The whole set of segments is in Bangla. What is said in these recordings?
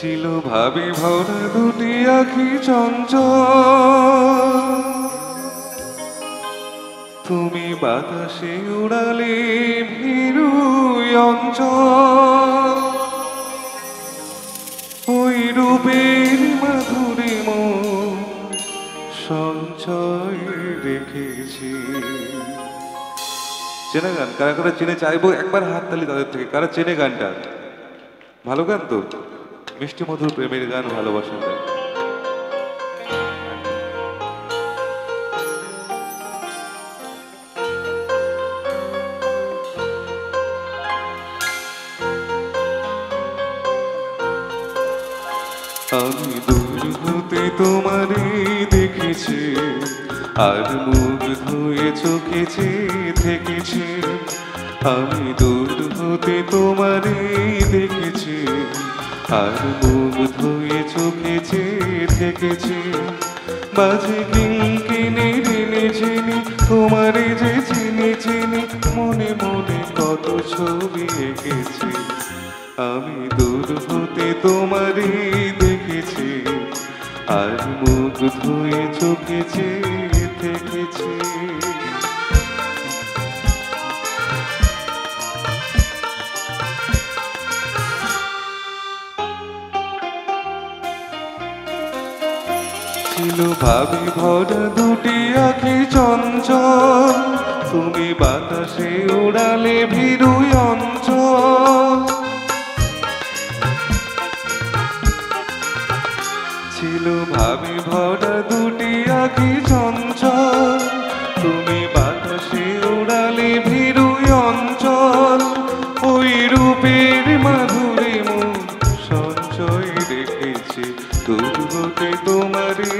ছিল ভাবে ভরা দুটি আঁখি চঞ্চল, তুমি বাতাসে উড়ালে ভীরু অঞ্চল। ওই রূপের মাধুরী মন সঞ্চয় রেখেছি। চেনা গান কারা কারা চেনে চাইবো একবার হাততালি তাদের থেকে। কারা চেনে গানটা? ভালো গান তো, মিষ্টি মধুর প্রেমের গান, ভালোবাসার গান। আমি দূর হতে তোমারে দেখেছি, আর মুখ ধুয়ে চোখে চেয়ে থেকেছি। আমি দূর হতে তোমারে দেখেছি, আর মুখ ধুয়ে চোখে চেয়ে থেকেছি। বাজে কিনে রেনে চিনি তোমারে যে চিনি চিনি, মনে মনে কত ছবি এঁকেছি। আমি দূর হতে তোমারে দেখেছি, আর মুখ ধুয়ে চোখে চেয়ে থেকেছি। ছিল ভাবি ভরা দুটি আঁখি চঞ্চল, তুমি বাতাসে উড়ালে ভীরু অঞ্চল। ছিল ভাবি ভরা দুটি আঁখি চঞ্চল, তুমি বাতাসে উড়ালে ভীরু অঞ্চল। ওই রূপের মাধুরী মন সঞ্চয় রেখেছি, দূর হতে তোমারে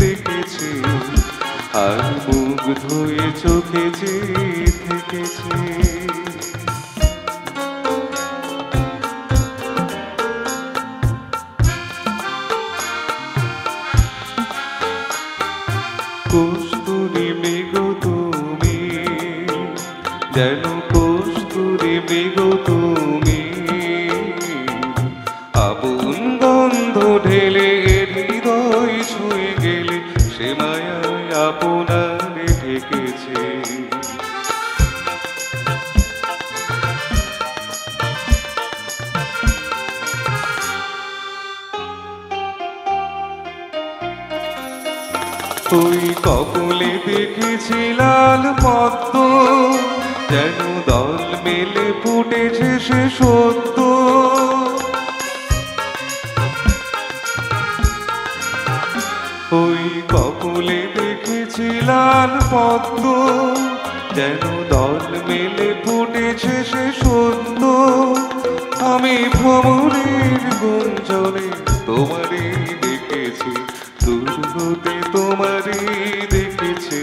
দেখেছি, আর মুখ ধুয়ে চোখে চেয়ে থেকেছি। কস্তুরী মৃগ তুমি, যেন কস্তুরী মৃগ তুমি, আপন গন্ধ ঢেলে হৃদয় ছুঁয়ে গেলে, সে মায়ায় আপনারে ঢেকেছে। ওই কপলে দেখেছি লাল পদ্ম, যেন দল মেলে ফুটেছে সে সত্য। ওই কপলে দেখেছি লাল পদ্ম, যেন দল মেলে ফুটেছে সে সত্য। আমি ভ্রমরের গুঞ্জনে তোমারে দেখেছি, দূর হতে তোমারে দেখেছি,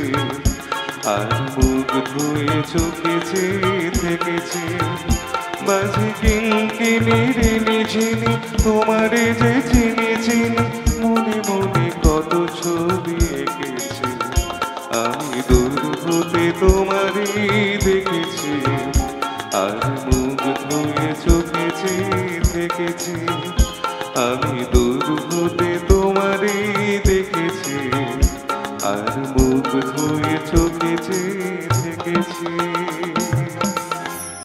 আর মুখ ধুয়ে চোখে চেয়ে থেকেছি। বাজে কিনে রেনে চিনি তোমারে যে চিনি চিনি, মনে মনে কত ছবি এঁকেছি। আমি দূর হতে তোমারে দেখেছি, আর মুখ ধুয়ে চোখে চেয়ে থেকেছি। আমি